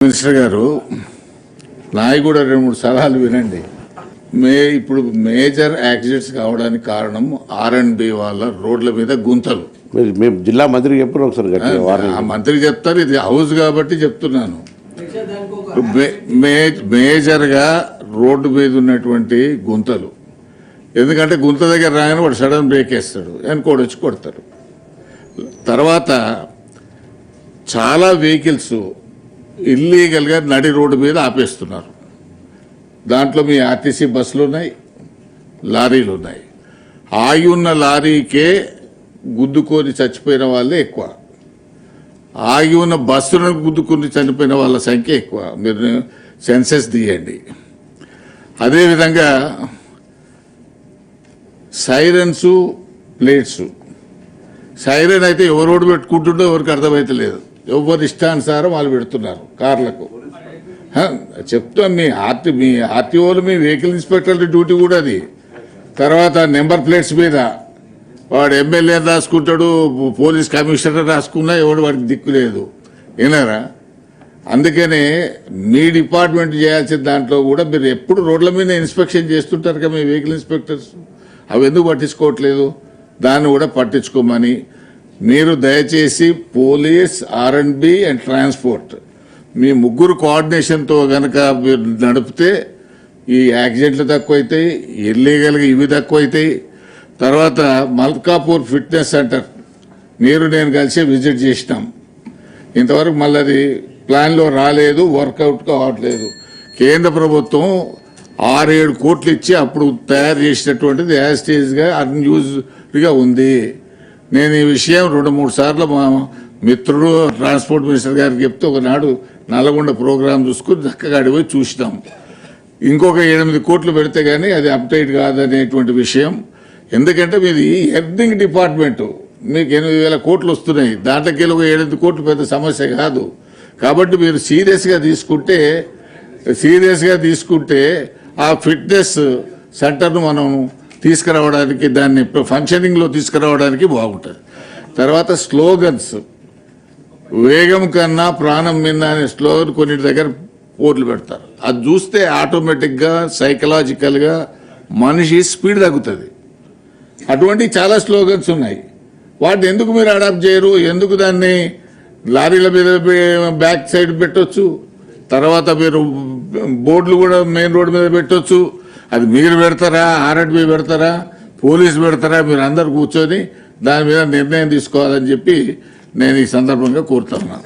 Minister గారు నాయి కూడా 2-3 సలహాలు వినండి. ఇప్పుడు మేజర్ యాక్సిడెంట్స్ కావడానికి కారణం R&B వాళ్ళ రోడ్ల మీద గుంతలు. మేము జిల్లా మంత్రికి చెప్పారు ఒకసారి. ఆ మంత్రికి చెప్తారు, ఇది హౌస్ కాబట్టి చెప్తున్నాను. మేజర్గా రోడ్డు మీద ఉన్నటువంటి గుంతలు, ఎందుకంటే గుంత దగ్గర రాగానే వాడు సడన్ బ్రేక్ వేస్తాడు, వెనకోడు వచ్చి కొడతారు. తర్వాత చాలా వెహికల్స్ ఇల్లీగల్గా నడి రోడ్డు మీద ఆపేస్తున్నారు. దాంట్లో మీ ఆర్టీసీ బస్సులు ఉన్నాయి, లారీలు ఉన్నాయి. ఆగి ఉన్న లారీకే గుద్దుకొని చచ్చిపోయిన వాళ్ళే ఎక్కువ, ఆగి ఉన్న బస్సులను గుద్దుకొని చనిపోయిన వాళ్ళ సంఖ్య ఎక్కువ. మీరు సెన్సెస్ తీయండి. అదేవిధంగా సైరన్స్, ప్లేట్స్. సైరన్ అయితే ఎవరు రోడ్డు పెట్టుకుంటుండో ఎవరికి అర్థమైతే లేదు, ఎవరు ఇష్టానుసారం వాళ్ళు పెడుతున్నారు కార్లకు. చెప్తాం, మీ ఆర్టీఓలు, మీ వెహికల్ ఇన్స్పెక్టర్ల డ్యూటీ కూడా అది. తర్వాత నెంబర్ ప్లేట్స్ మీద వాడు ఎమ్మెల్యే రాసుకుంటాడు, పోలీస్ కమిషనర్ రాసుకున్నా ఎవడు వాడికి దిక్కు లేదు, వినరా? అందుకనే మీ డిపార్ట్మెంట్ చేయాల్సిన దాంట్లో కూడా మీరు ఎప్పుడు రోడ్ల మీద ఇన్స్పెక్షన్ చేస్తుంటారు కదా మీ వెహికల్ ఇన్స్పెక్టర్స్, అవి ఎందుకు పట్టించుకోవట్లేదు? దాన్ని కూడా పట్టించుకోమని మీరు దయచేసి పోలీస్, R&B అండ్ ట్రాన్స్పోర్ట్ మీ ముగ్గురు కోఆర్డినేషన్తో గనక మీరు నడిపితే ఈ యాక్సిడెంట్లు తక్కువైతాయి, ఇల్లీగల్గా ఇవి తక్కువైతాయి. తర్వాత మల్కాపూర్ ఫిట్నెస్ సెంటర్ మీరు నేను కలిసి విజిట్ చేసినాం. ఇంతవరకు మళ్ళీ అది ప్లాన్లో రాలేదు, వర్కౌట్ కావట్లేదు. కేంద్ర ప్రభుత్వం 6-7 కోట్లు ఇచ్చి అప్పుడు తయారు చేసినటువంటిది యాస్టేజ్గా అన్యూజ్డ్గా ఉంది. నేను ఈ విషయం 2-3 సార్లు మా మిత్రుడు ట్రాన్స్పోర్ట్ మినిస్టర్ గారికి చెప్తే ఒకనాడు నల్గొండ ప్రోగ్రాం చూసుకుని చక్కగా అడిగిపోయి చూసినాం. ఇంకొక 8 కోట్లు పెడితే కానీ అది అప్డేట్ కాదనేటువంటి విషయం. ఎందుకంటే మీది ఎర్నింగ్ డిపార్ట్మెంటు, మీకు 8,000 కోట్లు వస్తున్నాయి, దాంట్లోకి ఒక 7 కోట్లు పెద్ద సమస్య కాదు. కాబట్టి మీరు సీరియస్గా తీసుకుంటే ఆ ఫిట్నెస్ సెంటర్ను మనం తీసుకురావడానికి, దాన్ని ఫంక్షనింగ్లో తీసుకురావడానికి బాగుంటుంది. తర్వాత స్లోగన్స్, వేగం కన్నా ప్రాణం మిన్న అనే స్లోగన్ కొన్ని దగ్గర బోర్డులు పెడతారు. అది చూస్తే ఆటోమేటిక్గా సైకలాజికల్గా మనిషి స్పీడ్ తగ్గుతుంది. అటువంటి చాలా స్లోగన్స్ ఉన్నాయి, వాటిని ఎందుకు మీరు అడాప్ట్ చేయరు? ఎందుకు దాన్ని లారీల మీద బ్యాక్ సైడ్ పెట్టొచ్చు, తర్వాత మీరు బోర్డులు కూడా మెయిన్ రోడ్డు మీద పెట్టొచ్చు. అది మీరు పెడతారా, R&B పెడతారా, పోలీసు పెడతారా? మీరు అందరు కూర్చొని దాని మీద నిర్ణయం తీసుకోవాలని చెప్పి నేను ఈ సందర్భంగా కోరుతున్నాను.